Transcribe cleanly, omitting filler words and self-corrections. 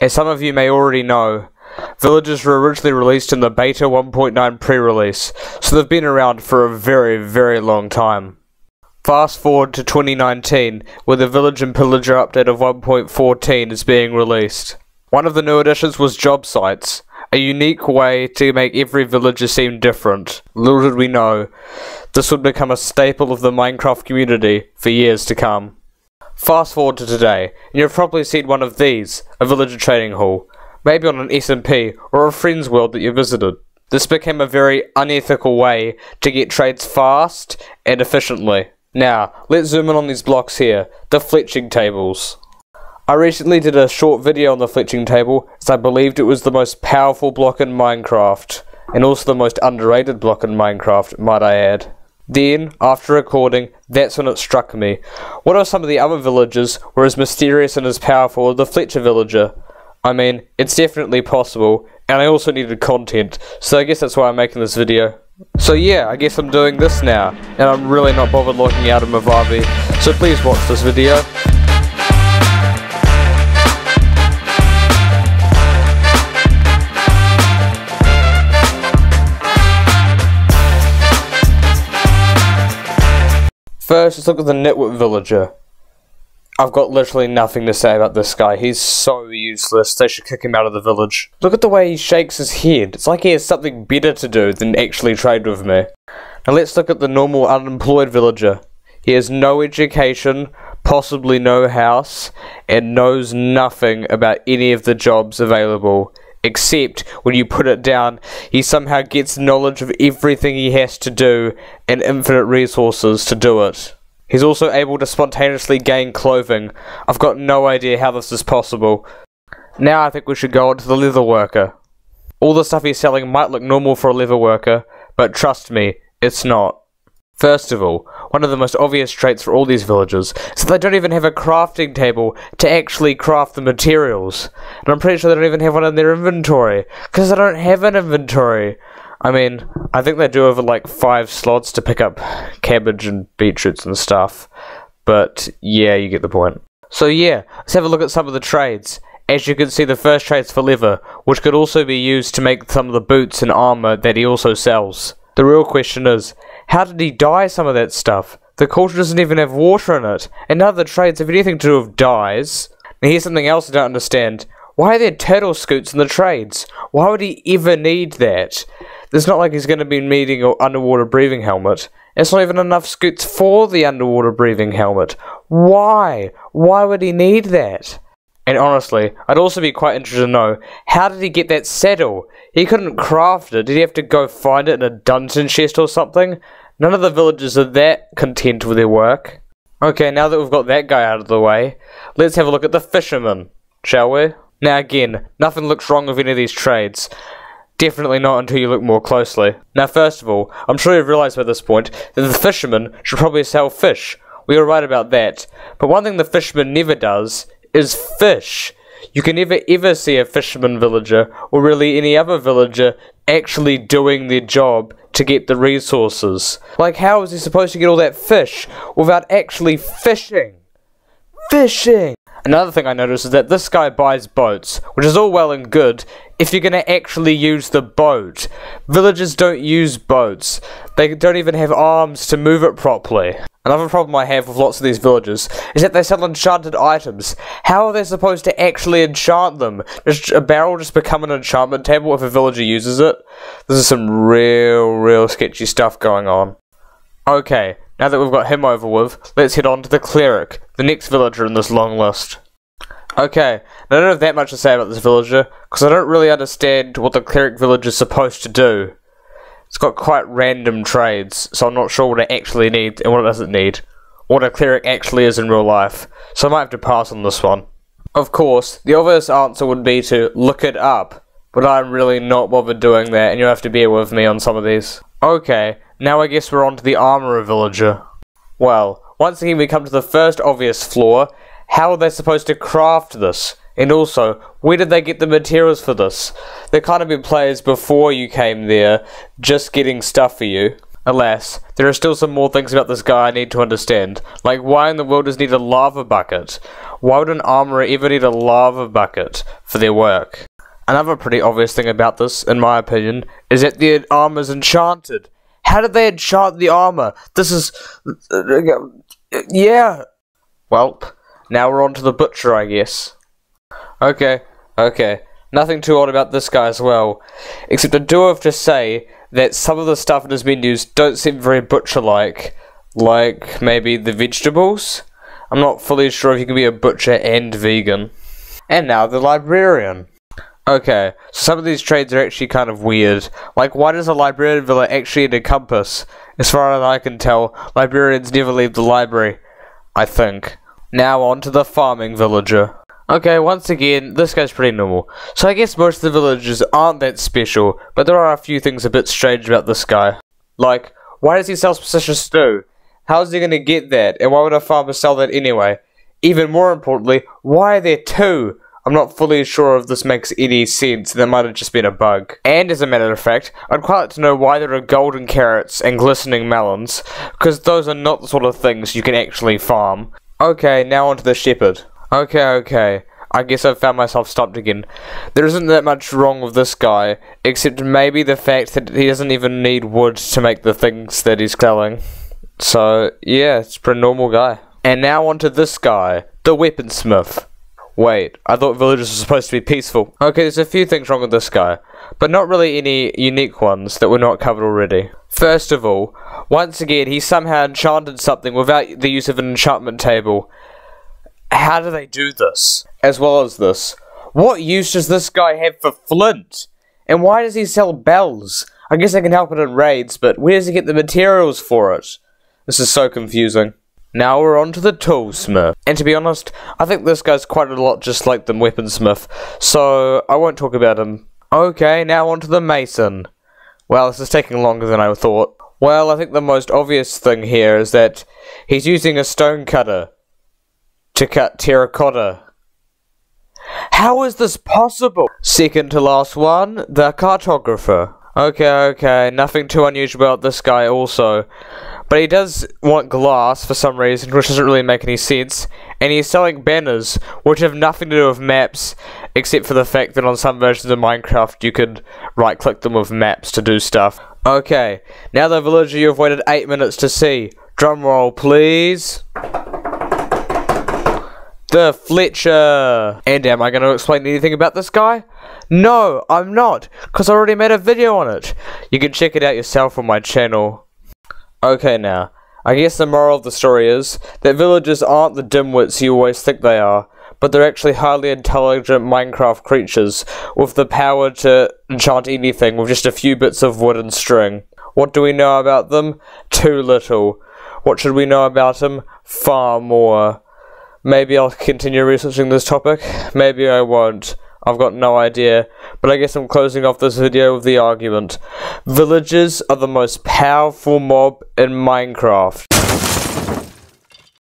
As some of you may already know, villages were originally released in the Beta 1.9 pre-release, so they've been around for a very, very long time. Fast forward to 2019, where the Village and Pillager update of 1.14 is being released. One of the new additions was job sites, a unique way to make every villager seem different. Little did we know, this would become a staple of the Minecraft community for years to come. Fast forward to today, and you've probably seen one of these, a villager trading hall, maybe on an SMP or a friend's world that you visited. This became a very unethical way to get trades fast and efficiently. Now, let's zoom in on these blocks here, the fletching tables. I recently did a short video on the fletching table, as I believed it was the most powerful block in Minecraft, and also the most underrated block in Minecraft, might I add. Then, after recording, that's when it struck me. What if some of the other villagers were as mysterious and as powerful as the Fletcher villager? I mean, it's definitely possible, and I also needed content, so I guess that's why I'm making this video. So yeah, I guess I'm doing this now, and I'm really not bothered logging out of Movavi, so please watch this video. First, let's look at the Nitwit villager. I've got literally nothing to say about this guy. He's so useless. They should kick him out of the village. Look at the way he shakes his head. It's like he has something better to do than actually trade with me. Now let's look at the normal unemployed villager. He has no education, possibly no house, and knows nothing about any of the jobs available. Except, when you put it down, he somehow gets knowledge of everything he has to do, and infinite resources to do it. He's also able to spontaneously gain clothing. I've got no idea how this is possible. Now I think we should go on to the leather worker. All the stuff he's selling might look normal for a leather worker, but trust me, it's not. First of all, one of the most obvious traits for all these villagers is that they don't even have a crafting table to actually craft the materials. And I'm pretty sure they don't even have one in their inventory, because they don't have an inventory. I mean, I think they do have like 5 slots to pick up cabbage and beetroots and stuff. But yeah, you get the point. So yeah, let's have a look at some of the trades. As you can see, the first trade's for leather, which could also be used to make some of the boots and armor that he also sells. The real question is, how did he dye some of that stuff? The culture doesn't even have water in it, and none of the trades have anything to do with dyes. Now here's something else I don't understand. Why are there turtle scoots in the trades? Why would he ever need that? It's not like he's going to be needing an underwater breathing helmet. It's not even enough scoots for the underwater breathing helmet. Why? Why would he need that? And honestly, I'd also be quite interested to know, how did he get that saddle? He couldn't craft it. Did he have to go find it in a dungeon chest or something? None of the villagers are that content with their work. Okay, now that we've got that guy out of the way, let's have a look at the fisherman, shall we? Now again, nothing looks wrong with any of these trades. Definitely not until you look more closely. Now first of all, I'm sure you've realised by this point that the fisherman should probably sell fish. We were right about that. But one thing the fisherman never does is fish. You can never ever see a fisherman villager, or really any other villager, actually doing their job to get the resources. Like, how is he supposed to get all that fish without actually fishing? Fishing! Another thing I noticed is that this guy buys boats, which is all well and good if you're going to actually use the boat. Villagers don't use boats. They don't even have arms to move it properly. Another problem I have with lots of these villagers is that they sell enchanted items. How are they supposed to actually enchant them? Does a barrel just become an enchantment table if a villager uses it? This is some real sketchy stuff going on. Okay, now that we've got him over with, let's head on to the cleric, the next villager in this long list. Okay, now I don't have that much to say about this villager, because I don't really understand what the cleric village is supposed to do. It's got quite random trades, so I'm not sure what it actually needs and what it doesn't need. Or what a cleric actually is in real life, so I might have to pass on this one. Of course, the obvious answer would be to look it up, but I'm really not bothered doing that, and you'll have to bear with me on some of these. Okay, now I guess we're on to the armourer villager. Well, once again we come to the first obvious flaw. How are they supposed to craft this? And also, where did they get the materials for this? There can't have been players before you came there just getting stuff for you. Alas, there are still some more things about this guy I need to understand, like why in the world does he need a lava bucket? Why would an armorer ever need a lava bucket for their work? Another pretty obvious thing about this, in my opinion, is that the armor's enchanted. How did they enchant the armor? This is... yeah. Welp, now we're on to the butcher, I guess. Okay. Nothing too odd about this guy as well, except I do have to say that some of the stuff in his menus don't seem very butcher-like. Like, maybe the vegetables? I'm not fully sure if you can be a butcher and vegan. And now the librarian. Okay, so some of these trades are actually kind of weird. Like, why does a librarian villa actually need a compass? As far as I can tell, librarians never leave the library, I think. Now on to the farming villager. Okay, once again, this guy's pretty normal. So I guess most of the villagers aren't that special, but there are a few things a bit strange about this guy. Like, why does he sell suspicious stew? How's he gonna get that, and why would a farmer sell that anyway? Even more importantly, why are there two? I'm not fully sure if this makes any sense, that might have just been a bug. And as a matter of fact, I'd quite like to know why there are golden carrots and glistening melons, because those are not the sort of things you can actually farm. Okay, now on to the shepherd. Okay. I guess I've found myself stumped again. There isn't that much wrong with this guy, except maybe the fact that he doesn't even need wood to make the things that he's selling. So, yeah, it's a pretty normal guy. And now on to this guy, the weaponsmith. Wait, I thought villagers were supposed to be peaceful. Okay, there's a few things wrong with this guy, but not really any unique ones that were not covered already. First of all, once again, he somehow enchanted something without the use of an enchantment table. How do they do this? As well as this, what use does this guy have for flint? And why does he sell bells? I guess I can help it in raids, but where does he get the materials for it? This is so confusing. Now we're on to the toolsmith. And to be honest, I think this guy's quite a lot just like the weaponsmith, so I won't talk about him. Okay, now on to the mason. Well, this is taking longer than I thought. Well, I think the most obvious thing here is that he's using a stone cutter to cut terracotta. How is this possible? Second to last one, the cartographer. Okay, nothing too unusual about this guy also. But he does want glass for some reason, which doesn't really make any sense. And he's selling banners, which have nothing to do with maps, except for the fact that on some versions of Minecraft you could right-click them with maps to do stuff. Okay, now the villager you've waited 8 minutes to see. Drum roll, please. The Fletcher! And am I going to explain anything about this guy? No, I'm not, because I already made a video on it. You can check it out yourself on my channel. Okay now, I guess the moral of the story is that villagers aren't the dimwits you always think they are, but they're actually highly intelligent Minecraft creatures with the power to enchant anything with just a few bits of wood and string. What do we know about them? Too little. What should we know about them? Far more. Maybe I'll continue researching this topic, maybe I won't. I've got no idea, but I guess I'm closing off this video with the argument. Villagers are the most powerful mob in Minecraft.